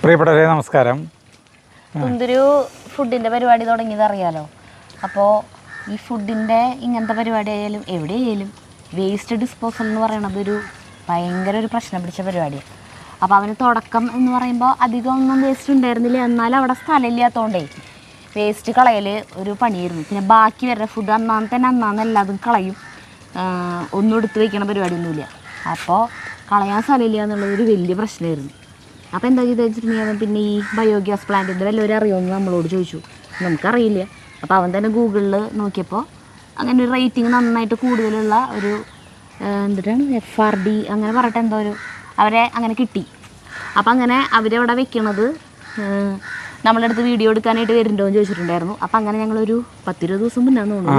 പ്രിയപ്പെട്ടവരെ നമസ്കാരം. തുന്തുരു ഫുഡിൻ്റെ പരിപാടി തുടങ്ങിയത് അറിയാലോ. അപ്പോൾ ഈ ഫുഡിൻ്റെ ഇങ്ങനത്തെ പരിപാടി ആയാലും എവിടെയായാലും വേസ്റ്റ് ഡിസ്പോസൽ എന്ന് പറയുന്നത് ഒരു ഭയങ്കര ഒരു പ്രശ്നം പിടിച്ച പരിപാടിയാണ്. അപ്പോൾ അവന് തുടക്കം എന്ന് പറയുമ്പോൾ അധികം ഒന്നും വേസ്റ്റ് ഉണ്ടായിരുന്നില്ല, എന്നാലും അവിടെ സ്ഥലമില്ലാത്തതുകൊണ്ടേ വേസ്റ്റ് കളയൽ ഒരു പണിയായിരുന്നു. പിന്നെ ബാക്കി വരുന്ന ഫുഡ് അന്നാന്ന് എല്ലാതും കളയും, ഒന്നും എടുത്ത് വയ്ക്കണ പരിപാടിയൊന്നുമില്ല. അപ്പോൾ കളയാൻ സ്ഥലമില്ല എന്നുള്ളതൊരു വലിയ പ്രശ്നമായിരുന്നു. അപ്പോൾ എന്താ ചെയ്ത് വെച്ചിട്ടുണ്ടെങ്കിൽ പിന്നെ ഈ ബയോഗ്യാസ് പ്ലാന്റിൻ്റെ വല്ലവരും അറിയുമെന്ന് നമ്മളോട് ചോദിച്ചു. നമുക്കറിയില്ല. അപ്പോൾ അവൻ തന്നെ ഗൂഗിളിൽ നോക്കിയപ്പോൾ അങ്ങനെ ഒരു റേറ്റിംഗ് നന്നായിട്ട് കൂടുതലുള്ള ഒരു എന്തിട്ടാണ് FRD അങ്ങനെ പറഞ്ഞിട്ട് എന്തോ ഒരു അവരെ അങ്ങനെ കിട്ടി. അപ്പം അങ്ങനെ അവരവിടെ വെക്കണത് നമ്മളുടെ അടുത്ത് വീഡിയോ എടുക്കാനായിട്ട് വരുന്നുണ്ടോ എന്ന് ചോദിച്ചിട്ടുണ്ടായിരുന്നു. അപ്പം അങ്ങനെ ഞങ്ങളൊരു 10-20 ദിവസം മുന്നേ തോന്നുന്നു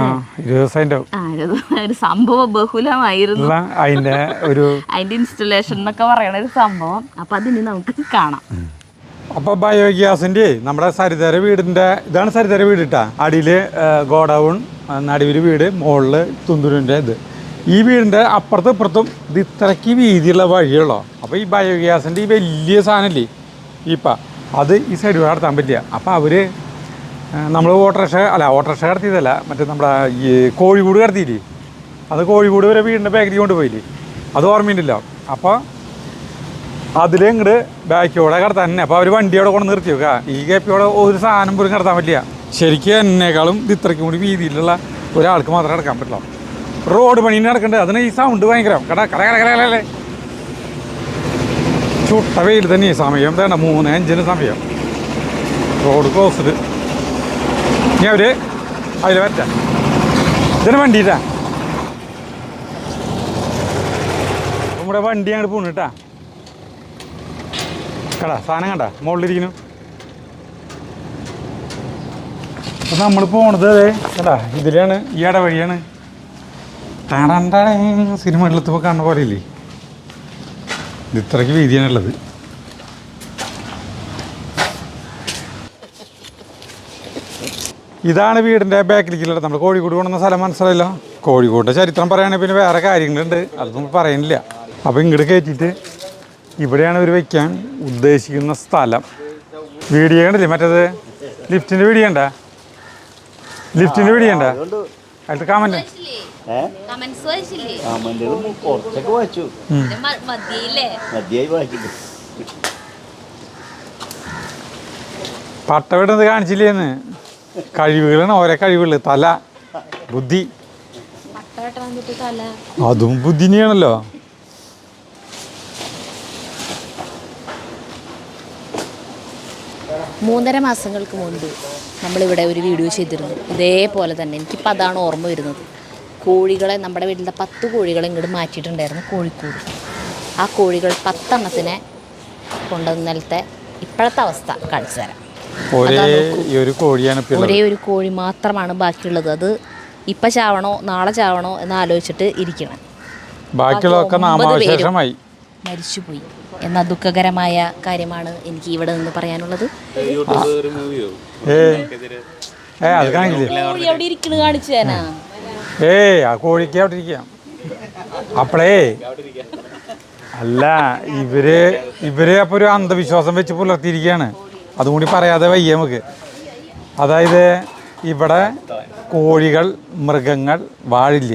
ഒരു സംഭവം ബഹുലമായിരുന്നു. അതിൻ്റെ ഇൻസ്റ്റലേഷൻ എന്നൊക്കെ പറയണ ഒരു സംഭവം. അപ്പം അതിന് നമുക്ക് കാണാം. അപ്പോൾ ബയോഗ്യാസിൻ്റെ നമ്മുടെ സരിതര വീടിൻ്റെ ഇതാണ് സരിതര വീട് ഇട്ടാ. അടിയിൽ ഗോഡൗൺ, നടുവിൽ വീട്, മുകളിൽ തുന്തുരുവിൻ്റെ ഇത്. ഈ വീടിൻ്റെ അപ്പുറത്തും ഇപ്പുറത്തും ഇത് ഇത്രയ്ക്ക് വീതിയുള്ള വഴിയുള്ളൂ. അപ്പോൾ ഈ ബയോഗ്യാസിൻ്റെ ഈ വലിയ സാധനമില്ലേ ഇപ്പം അത് ഈ സൈഡ് നടത്താൻ പറ്റില്ല. അപ്പോൾ അവർ നമ്മൾ ഓട്ടോറിക്ഷ കടത്തിയതല്ല, മറ്റേ നമ്മുടെ ഈ കോഴിക്കൂട് കടത്തിയില്ലേ, അത് കോഴിക്കൂട് വരെ വീടിൻ്റെ ബാക്കിൽ കൊണ്ടുപോയില്ലേ, അത് ഓർമ്മയുണ്ടല്ലോ. അപ്പോൾ അതിലിങ്ങോട്ട് ബാക്കിയോടെ കടത്താൻ തന്നെ. അപ്പോൾ അവർ വണ്ടിയോടെ കൊണ്ട് നിർത്തി വെക്കുക. ഈ ഗ്യാപ്പിയോടെ ഒരു സാധനം പോലും കടത്താൻ പറ്റില്ല. ശരിക്കും എന്നേക്കാളും ഇത് ഇത്രയ്ക്കും കൂടി വീതിയിലുള്ള ഒരാൾക്ക് മാത്രമേ കിടക്കാൻ പറ്റുള്ളൂ. റോഡ് പണി നടക്കേണ്ടത്, അതിന് ഈ സൗണ്ട് ഭയങ്കരം കട ചുട്ട വെയിൽ തന്നെ. സമയം വേണ്ട 3:05 സമയം. Road closed. ഇനി അവർ അതിൽ വറ്റാം. ഇതിന് വണ്ടിയിട്ടാ നമ്മുടെ വണ്ടി അങ്ങോട്ട് പോണു കേട്ടാ. സാധനം കണ്ട മുകളിലിരിക്കുന്നു. അപ്പം നമ്മൾ പോണത് അല്ല ഇതിലാണ്, ഈ ഇടവഴിയാണ്. സിനിമകളിലത്ത് കാണുന്ന പോലെ ഇല്ലേ, ഇത് ഇത്രയ്ക്ക് വീതിയാണുള്ളത്. ഇതാണ് വീടിൻ്റെ ബാക്കിലേക്കുള്ളത്. നമ്മൾ കോഴിക്കോട് കൊണ്ടുവന്ന സ്ഥലം മനസ്സിലായല്ലോ. കോഴിക്കോട്ടെ ചരിത്രം പറയുകയാണെങ്കിൽ പിന്നെ വേറെ കാര്യങ്ങളുണ്ട്, അതൊന്നും പറയുന്നില്ല. അപ്പോൾ ഇങ്ങോട്ട് കയറ്റിയിട്ട് ഇവിടെയാണ് ഇവർ വയ്ക്കാൻ ഉദ്ദേശിക്കുന്ന സ്ഥലം. വീഡിയോ കണ്ടില്ലേ, മറ്റേത് ലിഫ്റ്റിൻ്റെ വീഡിയോ ഉണ്ടാ, ലിഫ്റ്റിൻ്റെ വീഡിയോ ഉണ്ടാ, അതിലത്തെ കമൻറ്റ് പട്ട വിടുന്നത് കാണിച്ചില്ലേന്ന്. കഴിവുകളാണ്, ഓരോ കഴിവുകൾ. തല, ബുദ്ധി, അതും ബുദ്ധിനെയാണല്ലോ. മൂന്നര മാസങ്ങൾക്ക് മുൻപ് നമ്മളിവിടെ ഒരു വീഡിയോ ചെയ്തിരുന്നു, ഇതേപോലെ തന്നെ. എനിക്കിപ്പോൾ അതാണ് ഓർമ്മ വരുന്നത്. കോഴികളെ, നമ്മുടെ വീട്ടിലെ 10 കോഴികളെ ഇങ്ങോട്ട് മാറ്റിയിട്ടുണ്ടായിരുന്നു കോഴിക്കോട്. ആ കോഴികൾ 10 എണ്ണത്തിനെ കൊണ്ടുവന്നലത്തെ ഇപ്പോഴത്തെ അവസ്ഥ കാണിച്ചു തരാം. ഒരേ ഒരു കോഴി മാത്രമാണ് ബാക്കിയുള്ളത്. അത് ഇപ്പം ചാവണോ നാളെ ചാവണോ എന്ന് ആലോചിച്ചിട്ട് ഇരിക്കണം. ബാക്കിയുള്ളതൊക്കെ മരിച്ചുപോയി എന്ന ദുഃഖകരമായ കാര്യമാണ് എനിക്ക് ഇവിടെ നിന്ന് പറയാനുള്ളത്. അവിടെ ഇരിക്കണ് കാണിച്ചു തരാനാ. ആ കോഴിക്ക് അവിടെ ഇരിക്കാം. അപ്പളേ അല്ല, ഇവര് അപ്പോൾ ഒരു അന്ധവിശ്വാസം വെച്ച് പുലർത്തിയിരിക്കുകയാണ്. അതും കൂടി പറയാതെ വയ്യ നമുക്ക്. അതായത് ഇവിടെ കോഴികൾ, മൃഗങ്ങൾ വാഴില്ല.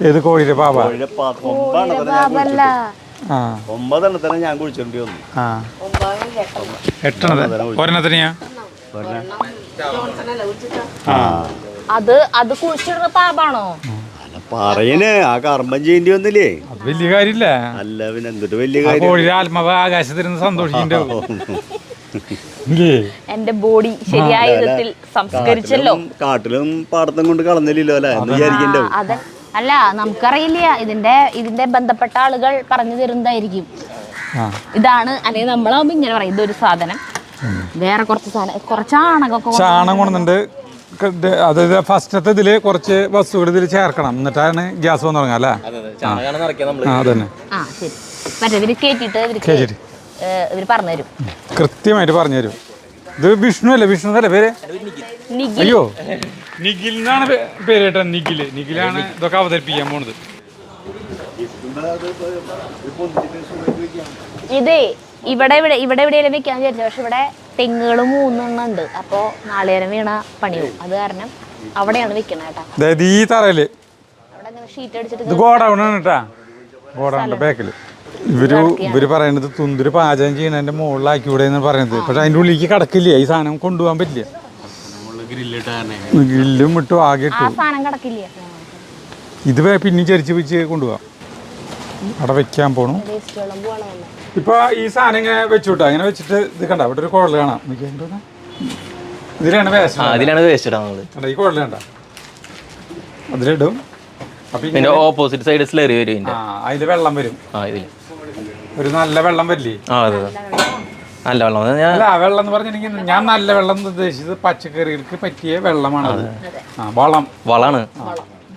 ഏത് കോഴിയുടെ പാവ? 9 ഞാൻ കുഴിച്ചിട്ടുണ്ട്. 8 ഒരെണ്ണത്തിനെയാ അത് കുഴിച്ചിടുന്ന പാമ്പാണോ പറയണേ? ആ കർമ്മം ചെയ്യേണ്ടി വന്നില്ലേ? അത് വലിയ കാര്യമില്ല. അല്ല പിന്നെ എന്തൊരു വലിയ കാര്യം. കോഴിയുടെ ആത്മാവ് ആകാശത്തിരുന്ന് സന്തോഷിക്കണ്ടാവും. എന്റെ ബോഡി ശരിയായ വിധത്തിൽ സംസ്കരിച്ചല്ലോ. കാട്ടിലും പാടത്തും കൊണ്ട് കളഞ്ഞില്ലല്ലോ അല്ലെ എന്ന് വിചാരിക്കണ്ടാവും. അതെ, അല്ല നമുക്കറിയില്ല. ഇതിന്റെ ബന്ധപ്പെട്ട ആളുകൾ പറഞ്ഞു തരുന്നതായിരിക്കും. ഇതാണ്, അല്ലെങ്കിൽ നമ്മളാവുമ്പോ ഇങ്ങനെ പറയും ഇതൊരു സാധനം, വേറെ കുറച്ച് ചാണകം കൊണ്ടുണ്ട്. അതായത് ഫസ്റ്റത്തെ ഇതില് കുറച്ച് വസ്തുക്കൾ ഇതിൽ ചേർക്കണം, എന്നിട്ടാണ് ഗ്യാസ് വന്ന് തുടങ്ങാം അല്ലേ? അതന്നെ. മറ്റേ കേട്ടിട്ട് ഇവർ പറഞ്ഞുതരും, കൃത്യമായിട്ട് പറഞ്ഞുതരും. ഇത് വിഷ്ണു അല്ലേ? വിഷ്ണു അല്ലേ പേര്? അയ്യോ, നിഖിൽ എന്നാണ് പേര് കേട്ടോ. നിഖിലാണ് ഇതൊക്കെ അവതരിപ്പിക്കാൻ പോണത്. ഇതേ ഇവിടെ എവിടെയെങ്കിലും വെക്കാന്ന് വിചാരിച്ചു. പക്ഷെ ഇവിടെ തെങ്ങുകൾ 3 ഉണ്ട്. അപ്പോൾ നാളികേരം വീണ പണിയും. അത് കാരണം അവിടെയാണ് വെക്കണത് കേട്ടാ. ഈ തറയില് അവിടെ ഇങ്ങനെ ഷീറ്റ് അടിച്ചിട്ട് ഇത് ഗോഡൗണാണ് കേട്ടാ. ഗോഡൗണിന്റെ ബാക്കിൽ ഇവര് പറയണത് തുന്തുര് പാചകം ചെയ്യണതിന്റെ മുകളിലാക്കി ഇവിടെ എന്ന് പറയുന്നത്. പക്ഷെ അതിന്റെ ഉള്ളിലേക്ക് കടക്കില്ല, ഈ സാധനം കൊണ്ടുപോകാൻ പറ്റില്ല. ഗ്രില്ലും ഇട്ടു ആകെ ഇട്ടു. സാധനം കടക്കില്ല. ഇത് പിന്നെ ചരിച്ച് വെച്ച് കൊണ്ടുപോകാം. അവിടെ വെക്കാൻ പോണു. ഇപ്പൊ ഈ സാധനം ഇങ്ങനെ വെച്ചുവിട്ടോ. അങ്ങനെ വെച്ചിട്ട് ഇത് കണ്ട അവിടെ ഒരു കുഴൽ കാണാം. ഇതിലാണ് വേസ്റ്റ് ഈ കുഴൽ കണ്ട അതിലിടും. പിന്നെ ഓപ്പോസിറ്റ് സൈഡ് സ്ലറി വരും. അതില് വെള്ളം വരും. ഒരു നല്ല വെള്ളം വരില്ലേ? നല്ല വെള്ളം. അല്ല വെള്ളം എന്ന് പറഞ്ഞിട്ടുണ്ടെങ്കിൽ ഞാൻ നല്ല വെള്ളം ഉദ്ദേശിച്ചത് പച്ചക്കറികൾക്ക് പറ്റിയ വെള്ളമാണ്. വളമാണ്.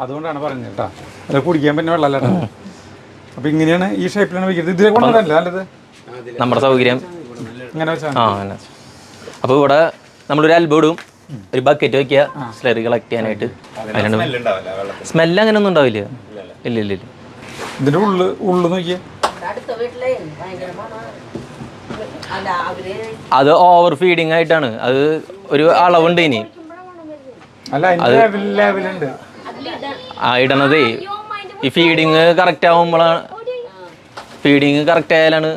അതുകൊണ്ടാണ് പറഞ്ഞത് കേട്ടാ. അല്ല കുടിക്കാൻ പറ്റുന്ന വെള്ളമല്ല. അപ്പൊ ഇങ്ങനെയാണ് ഈ ഷേപ്പിലാണ് വെക്കുന്നത്. ഇതിലെ കൊണ്ടല്ലേ നല്ലത്, നമ്മുടെ സൗകര്യം ഇങ്ങനെ വെച്ചാൽ. അപ്പൊ ഇവിടെ നമ്മളൊരു അൽബോർഡും ഒരു ബക്കറ്റ് വെക്കുക സ്ലറി കളക്ട് ചെയ്യാനായിട്ട്. സ്മെല്ല് അങ്ങനെ ഒന്നും ഉണ്ടാവില്ല. ഇല്ല ഇല്ല ഇല്ല. ഇതിന്റെ ഉള്ളു നോക്കിയേ. അത് ഓവർ ഫീഡിങ് ആയിട്ടാണ്. അത് ഒരു അളവുണ്ട്. ഇനി ഇടണതേ ഈ ഫീഡിങ് കറക്റ്റ് ആവുമ്പോഴാണ്. ഫീഡിങ് കറക്റ്റ് ആയാലാണ്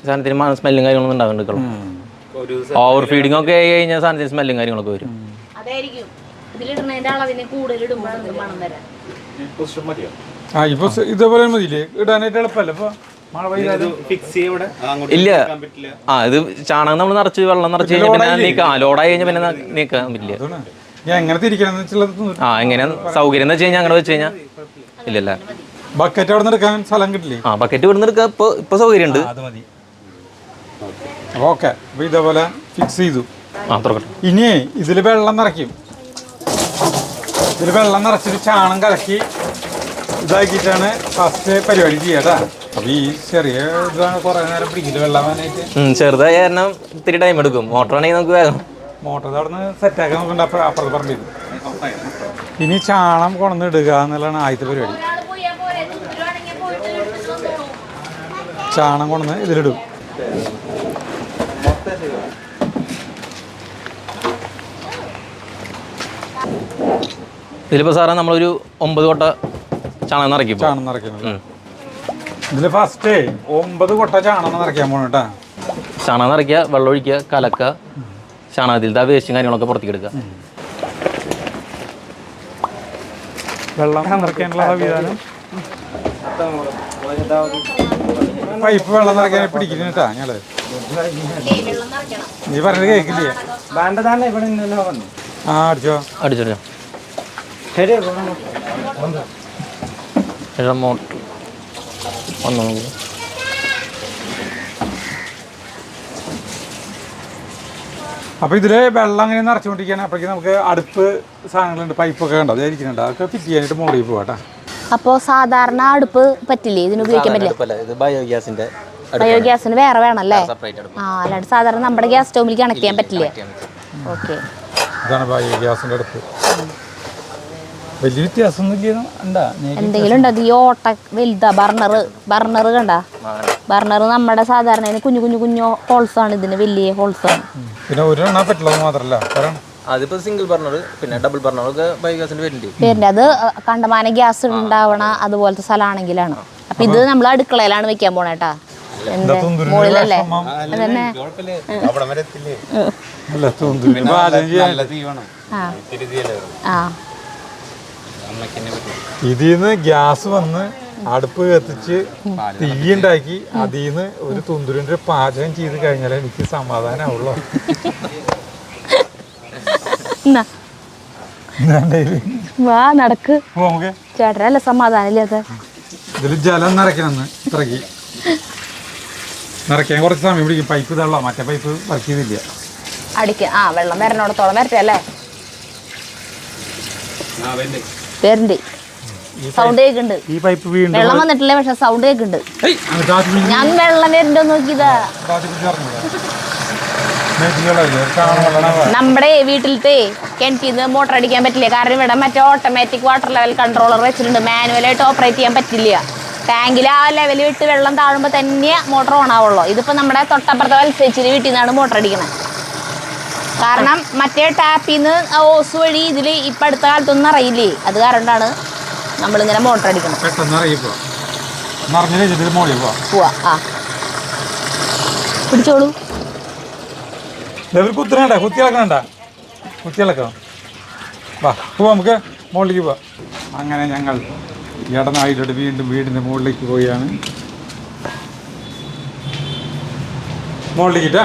സാധനത്തിന് സ്മെല്ലും കാര്യങ്ങളൊന്നും ഉണ്ടാകുന്നുള്ളൂ. ഓവർ ഫീഡിങ് ഒക്കെ ആയി കഴിഞ്ഞാൽ സാധനത്തിന് സ്മെല്ലും കാര്യങ്ങളൊക്കെ വരും. ഇതേപോലെ മതിയില്ലേ ഇടാനായിട്ട് എളുപ്പമല്ല. ഇല്ല. ഇത് ചാണകം നമ്മൾ നിറച്ച് വെള്ളം നിറച്ച് കഴിഞ്ഞാൽ പിന്നെ നീക്കാം. ലോഡായി കഴിഞ്ഞാൽ പിന്നെ നീക്കാൻ പറ്റില്ല. എങ്ങനെ സൗകര്യം എന്ന് വെച്ച് കഴിഞ്ഞാൽ അങ്ങനെ വെച്ച് കഴിഞ്ഞാൽ ഇല്ലല്ല. ബക്കറ്റ് അവിടെ നിന്ന് എടുക്കാൻ സ്ഥലം കിട്ടില്ലേ? ബക്കറ്റ് ഇവിടെ നിന്ന് എടുക്കാൻ ഇപ്പൊ സൗകര്യം ഉണ്ട്. ഓക്കെ. അപ്പൊ ഇതേപോലെ ഫിക്സ് ചെയ്തു. ഇനി ഇതില് വെള്ളം നിറയ്ക്കും. ഇതില് വെള്ളം നിറച്ചിട്ട് ചാണം കലക്കി ഇതാക്കിയിട്ടാണ് ഫസ്റ്റ് പരിപാടി ചെയ്യാട്ടാ. അപ്പൊ ഈ ചെറിയ ഇതാണ് കുറെ നേരം പിടിക്കില്ല വെള്ളം വേനായിട്ട്. ചെറുതായ കാരണം ഇത്തിരി ടൈം എടുക്കും. മോട്ടർ ആണെങ്കിൽ നമുക്ക് വേഗം മോട്ടർ അവിടെ നിന്ന് സെറ്റാക്കാൻ നോക്കണ്ട. അപ്പുറത്ത് പറഞ്ഞിരുന്നു. ഇനി ചാണം കൊണ്ടുവന്ന് ഇടുക എന്നുള്ളതാണ് ആദ്യത്തെ പരിപാടി. ചാണം കൊണ്ടുവന്ന് ഇതിലിടും. ഇതിലിപ്പോ സാറേ നമ്മളൊരു 9 കൊട്ട ചാണകം നിറയ്ക്കും. ചാണം നിറയ്ക്കണം. ഇതില് ഫസ്റ്റ് 9 കൊട്ട ചാണം നിറയ്ക്കാൻ പോണ കേട്ടാ. ചാണകം നിറയ്ക്കുക, വെള്ളം ഒഴിക്കുക, കലക്കുക, ചാണകത്തിലത്തെ വേസ്റ്റും കാര്യങ്ങളൊക്കെ പുറത്തേക്ക് എടുക്കുക. വെള്ളം നിറയ്ക്കാനുള്ള സംവിധാനം പൈപ്പ് വെള്ളം നിറയ്ക്കാൻ പിടിക്കുന്നു കേട്ടാ. ഞങ്ങള് നീ പറഞ്ഞത് കേൾക്കില്ലേ? അടിച്ചോ അടിച്ചോ. മോട്ടർ വന്നു. അപ്പൊ ഇതില് വെള്ളം അങ്ങനെ നിറച്ചുകൊണ്ടിരിക്കുകയാണ്. അപ്പോഴേക്കും നമുക്ക് അടുപ്പ് സാധനങ്ങളുണ്ട്, പൈപ്പൊക്കെ ഉണ്ട്, അതായിരിക്കുന്നുണ്ട്. അതൊക്കെ ഫിറ്റ് ചെയ്യാനായിട്ട് മോളിൽ പോവാട്ടാ. അപ്പോൾ സാധാരണ അടുപ്പ് പറ്റില്ലേ? ഇതിന് ഉപയോഗിക്കാൻ പറ്റില്ല. ബയോഗ്യാസിന് വേറെ വേണമല്ലേ? അല്ലാണ്ട് സാധാരണ നമ്മുടെ ഗ്യാസ് സ്റ്റോവിലേക്ക് കണക്ട് ചെയ്യാൻ പറ്റില്ല. ഓക്കെ. ഇതാണ് ബയോഗ്യാസിന്റെ അടുപ്പ്. വലിയ വ്യത്യാസമൊന്നും ഉണ്ടാ? എന്തെങ്കിലും ഉണ്ടോ? ഈ ഓട്ട വലുതാ. ബർണർ കണ്ട? ബർണർ നമ്മുടെ സാധാരണ കുഞ്ഞു കുഞ്ഞു കുഞ്ഞു ഹോൾസ് ആണ്. ഇതിന് വലിയ ഹോൾസ് ആണ്. പിന്നെ ഒരു എണ്ണ പറ്റില്ല മാത്രല്ല. അതിപ്പോ സിംഗിൾ ബർണർ പിന്നെ ഡബിൾ ബർണർ ഒക്കെ ബയോഗ്യാസിന്റെ പേരിന്റെ അത് കണ്ടമാന ഗ്യാസ് ഉണ്ടാവണ അതുപോലത്തെ സ്ഥലമാണെങ്കിലാണ്. അപ്പൊ ഇത് നമ്മൾ അടുക്കളയിലാണ് വെക്കാൻ പോണേട്ടാ. മുകളിലല്ലേ? അതന്നെ. ഇതിന്ന് ഗ്യാസ് വന്ന് അടുപ്പ് കത്തിച്ച് തീ ഉണ്ടാക്കി അതിന്ന് ഒരു തുന്തുരിന്റെ പാചകം ചെയ്ത് കഴിഞ്ഞാലേ എനിക്ക് സമാധാനമാവുള്ളൂ. വാ നടക്ക്. ചേട്ടനല്ല സമാധാനം ഇല്ലാത്ത. ഇതില് ജലം നിറയ്ക്കണം. ഇത്രയ്ക്ക് നിറയ്ക്കാൻ കുറച്ച് സമയം പിടിക്കും. പൈപ്പ് ഇതുള്ള മറ്റേ പൈപ്പ് വർക്ക് ചെയ്തില്ല. അടിക്ക വെള്ളം വരണോടത്തോളം വരട്ടെ അല്ലേ? പേരുണ്ട്. സൗണ്ട് കേൾക്കുന്നുണ്ട്. ഈ പൈപ്പ് വീണ്ടും വെള്ളം വന്നിട്ടില്ലേ? പക്ഷെ സൗണ്ട് കേൾക്കുന്നുണ്ട്. ഞാൻ വെള്ളം വരുന്നുണ്ടോ നോക്കിയതാ. നമ്മുടെ വീട്ടിലത്തെ കിണറ്റിന്ന് മോട്ടർ അടിക്കാൻ പറ്റില്ല. കാരണം ഇവിടെ മറ്റേ ഓട്ടോമാറ്റിക് വാട്ടർ ലെവൽ കൺട്രോളർ വെച്ചിട്ടുണ്ട്. മാനുവലായിട്ട് ഓപ്പറേറ്റ് ചെയ്യാൻ പറ്റില്ല. ടാങ്കിൽ ആ ലെവലിൽ വിട്ട് വെള്ളം താഴുമ്പോൾ തന്നെ മോട്ടർ ഓൺ ആവുള്ളൂ. ഇതിപ്പോൾ നമ്മുടെ തൊട്ടപ്പുറത്തെ വത്സേച്ചിരി വീട്ടിൽ നിന്നാണ് മോട്ടർ അടിക്കണത്. കാരണം മറ്റേ ടാപ്പിൽ നിന്ന് ഓസ് വഴി ഇതിൽ ഇപ്പം അടുത്ത കാലത്തൊന്നും അറിയില്ലേ, അത് കാരണമാണ് നമ്മളിങ്ങനെ മോട്ടർ അടിക്കണം. പോവാ. ആ പിടിച്ചോളൂ. കുത്തിനണ്ട കുത്തി ഇളക്കണണ്ട, കുത്തി ഇളക്കാം. വാ പോവാ, നമുക്ക് മുകളിലേക്ക് പോവാം. അങ്ങനെ ഞങ്ങൾ ഇടനായിട്ട് വീണ്ടും വീടിൻ്റെ മുകളിലേക്ക് പോവുകയാണ്. മുകളിലേക്കിട്ടാ.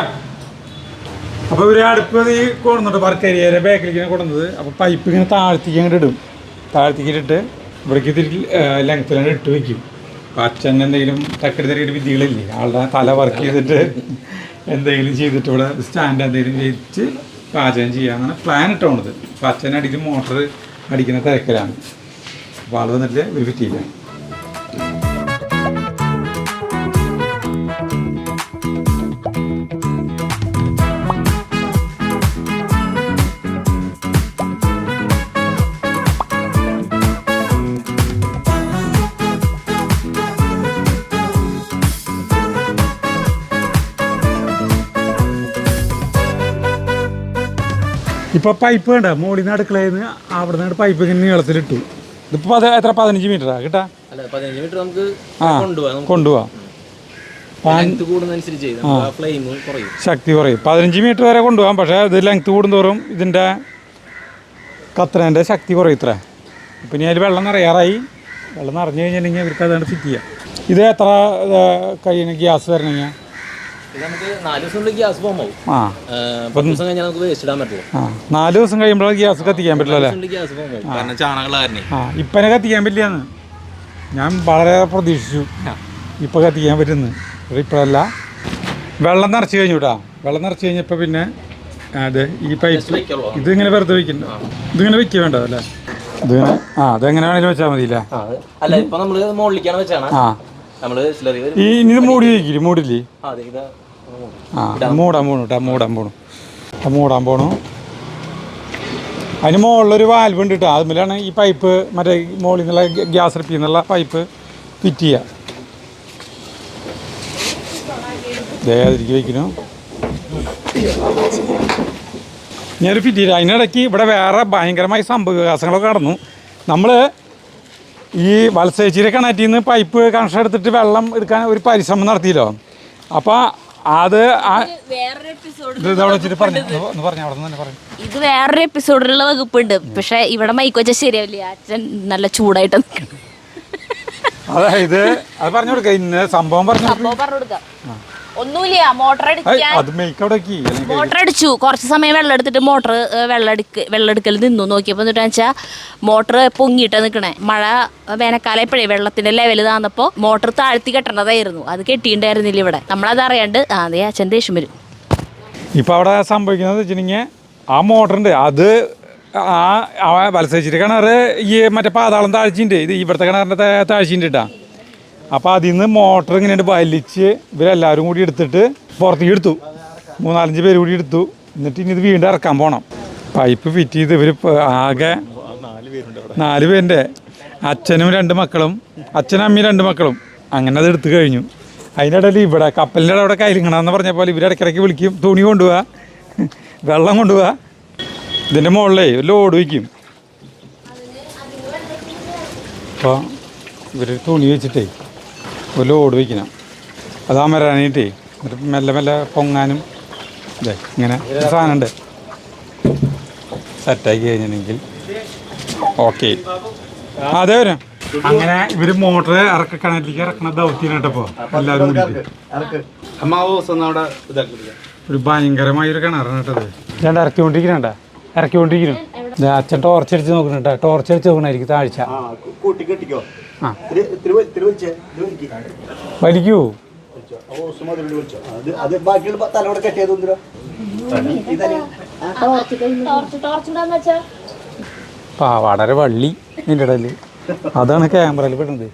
അപ്പോൾ ഒരു അടുപ്പ് ഈ കൊടുന്നുണ്ട് വർക്കരിയരെ ബാക്കിലേക്ക് ഇങ്ങനെ കൊടുന്നത്. അപ്പോൾ പൈപ്പ് ഇങ്ങനെ താഴ്ത്തിക്ക് അങ്ങോട്ട് ഇടും. താഴ്ത്തിക്കിട്ടിട്ട് ഇവിടേക്ക് തിരി ലെങ്ത്തിലാണ് ഇട്ട് വയ്ക്കും. അപ്പോൾ അച്ഛൻ എന്തെങ്കിലും തക്കടി തരയുടെ വിദ്യകളില്ലേ, ആളുടെ തല വർക്ക് ചെയ്തിട്ട് എന്തെങ്കിലും ചെയ്തിട്ട് ഇവിടെ സ്റ്റാൻഡ് എന്തെങ്കിലും വെച്ച് പാചകം ചെയ്യാമെന്നാണ് പ്ലാൻ ഇട്ടുള്ളത്. അപ്പോൾ അച്ഛൻ അടിയിൽ മോട്ടർ അടിക്കുന്ന തിരക്കിലാണ്. അപ്പോൾ ആൾ വന്നിട്ട് ഒരു പറ്റിയില്ല. ഇപ്പോൾ പൈപ്പ് വേണ്ട, മുകളിൽ നിന്ന് അടുക്കളയിൽ നിന്ന് അവിടെ നിന്ന് പൈപ്പ് ഇങ്ങനെ നീളത്തിലിട്ടു. ഇതിപ്പോൾ അത് എത്ര 15 മീറ്ററാണ് കിട്ടാ? 15 മീറ്റർ നമുക്ക് കൊണ്ടുപോവാം. ശക്തി കുറയും. 15 മീറ്റർ വരെ കൊണ്ടുപോകാം. പക്ഷേ ഇത് ലെങ്ത് കൂടുന്തോറും ഇതിൻ്റെ കത്തറേൻ്റെ ശക്തി കുറയും ഇത്ര. ഇപ്പം ഇനി അതിൽ വെള്ളം നിറയാറായി. വെള്ളം നിറഞ്ഞു കഴിഞ്ഞിട്ടുണ്ടെങ്കിൽ അവർക്ക് അതുകൊണ്ട് ഫിറ്റ് ചെയ്യാം. ഇത് എത്ര കഴിയുന്ന ഗ്യാസ് വരണമെങ്കിൽ? നമുക്ക് 4 ദിവസം ഗ്യാസ് പോകുമ്പോൾ 10 ദിവസം കഴിഞ്ഞാൽ നമുക്ക് വേസ്റ്റ് ഇടാൻ പറ്റുള്ളൂ. 4 ദിവസം കഴിയുമ്പോൾ ഗ്യാസ് കത്തിക്കാൻ പറ്റില്ല അല്ലേ? കാരണം ചാണകങ്ങളായിരുന്നു. ഇപ്പനെ കത്തിക്കാൻ പറ്റില്ലാന്ന് ഞാൻ വളരെ പ്രതീക്ഷിച്ചു. ഇപ്പം കത്തിക്കാൻ പറ്റുന്നു. ഇപ്പോഴല്ല, വെള്ളം നിറച്ച് കഴിഞ്ഞു കേട്ടോ. വെള്ളം നിറച്ച് കഴിഞ്ഞപ്പോൾ പിന്നെ അതെ ഈ പൈപ്പ് ഇതിങ്ങനെ വെറുതെ വയ്ക്കണ്ട, ഇതിങ്ങനെ വെക്കുക വേണ്ടതല്ലേ? ഇതിങ്ങനെ അതെങ്ങനെ വേണമെങ്കിലും വെച്ചാൽ മതിയില്ലേ? അല്ല ഇപ്പം നമ്മൾ മുകളിലേക്കാണ് വെച്ചാണ്. ഇനി ഇത് മൂടി വയ്ക്കില്ലേ? മൂടില്ലേ? മൂടാൻ പോണു. അതിന് മുകളിലൊരു വാൽവ് ഉണ്ട് കേട്ടോ. അതുമല്ലാണ് ഈ പൈപ്പ് മറ്റേ മുകളിൽ നിന്നുള്ള ഗ്യാസ് അടുപ്പിൽ നിന്നുള്ള പൈപ്പ് ഫിറ്റ് ചെയ്യുക. ദേഹത്തിരിക്ക് വയ്ക്കുന്നു. ഞാനൊരു ഫിറ്റ് ചെയ്തു. അതിനിടയ്ക്ക് ഇവിടെ വേറെ ഭയങ്കരമായ സംഭവവികാസങ്ങളൊക്കെ നടന്നു. നമ്മൾ ഈ വത്സേച്ചിയുടെ കിണറ്റിൽ നിന്ന് പൈപ്പ് കണക്ഷൻ എടുത്തിട്ട് വെള്ളം എടുക്കാൻ ഒരു പരിശ്രമം നടത്തിയല്ലോ. അപ്പോൾ അത് ഇത് വേറൊരു എപ്പിസോഡിലുള്ള വകുപ്പുണ്ട്. പക്ഷെ ഇവിടെ മൈക്ക് വെച്ചാൽ ശരിയാവില്ല. അച്ഛൻ നല്ല ചൂടായിട്ട് അതായത് അത് പറഞ്ഞു കൊടുക്ക. ഇന്ന് സംഭവം പറഞ്ഞു കൊടുക്കാം. ഒന്നുമില്ല, മോട്ടർ അടിച്ചു. കുറച്ച് സമയം വെള്ളം എടുത്തിട്ട് മോട്ടർ വെള്ളമെടുക്കൽ നിന്നു. നോക്കിയപ്പോൾ എന്നിട്ട് വെച്ചാൽ മോട്ടർ പൊങ്ങിയിട്ട് നിൽക്കണേ. മഴ വേനൽക്കാലം എപ്പോഴേ വെള്ളത്തിന്റെ ലെവൽ താന്നപ്പോൾ മോട്ടർ താഴ്ത്തി കെട്ടണതായിരുന്നു. അത് കെട്ടിയിട്ടുണ്ടായിരുന്നില്ല ഇവിടെ. നമ്മളത് അറിയാണ്ട് അതെ അച്ഛൻ ദേഷ്യം വരും. ഇപ്പം അവിടെ സംഭവിക്കുന്നത് വെച്ചിട്ടുണ്ടെങ്കിൽ ആ മോട്ടറുണ്ട്, അത് ആ വത്സേച്ചിയുടെ കിണറ് ഈ മറ്റേ പാതാളം താഴ്ചയുണ്ട്. ഇത് ഇവിടുത്തെ കിണറിൻ്റെ താഴ്ചയുണ്ട് കേട്ടാ. അപ്പോൾ അതിൽ നിന്ന് മോട്ടർ ഇങ്ങനെ വലിച്ച് ഇവരെല്ലാവരും കൂടി എടുത്തിട്ട് പുറത്തേക്ക് എടുത്തു. 3-4 പേര് കൂടി എടുത്തു. എന്നിട്ട് ഇനി ഇത് വീണ്ടും ഇറക്കാൻ പോകണം. പൈപ്പ് ഫിറ്റ് ചെയ്ത് ഇവർ ആകെ 4 പേരുടെ അച്ഛനും 2 മക്കളും, അച്ഛനും അമ്മയും 2 മക്കളും അങ്ങനെ അത് എടുത്തു കഴിഞ്ഞു. അതിനിടയിൽ ഇവിടെ കപ്പലിൻ്റെ അവിടെ കയലിങ്ങണമെന്ന് പറഞ്ഞ പോലെ ഇവർ ഇടയ്ക്കിടയ്ക്ക് വിളിക്കും. തുണി കൊണ്ടുപോവാ, വെള്ളം കൊണ്ടുപോവാ. ഇതിൻ്റെ മുകളിലേ ഒരു ലോഡ് വയ്ക്കും. അപ്പോൾ ഇവർ തുണി വെച്ചിട്ടേ ഒരു ലോഡ് വയ്ക്കണം. അത് അമരാനായിട്ടേ എന്നിട്ട് മെല്ലെ മെല്ലെ പൊങ്ങാനും ഇതേ ഇങ്ങനെ സാധനം ഉണ്ട്. സെറ്റാക്കി കഴിഞ്ഞിട്ടുണ്ടെങ്കിൽ ഓക്കെ അതെ വരും. അങ്ങനെ ഇവർ മോട്ടർ കിണറ്റിലേക്ക് ഇറക്കണ ദൗത്യനായിട്ടപ്പോൾ എല്ലാവരും കൂടിയിട്ട് ഒരു ഭയങ്കരമായൊരു കിണറാണ് കേട്ടത്. ഞാൻ ഇറക്കിക്കൊണ്ടിരിക്കുന്നു. അച്ഛൻ ടോർച്ച് അടിച്ച് നോക്കുന്നുണ്ട്. ടോർച്ച് അടിച്ച് നോക്കണായിരിക്കും താഴ്ച. വലിക്കൂ. പാവാടര വള്ളി നിന്റെ ഇടയില് അതാണ് ക്യാമറയിൽ പെടുന്നത്.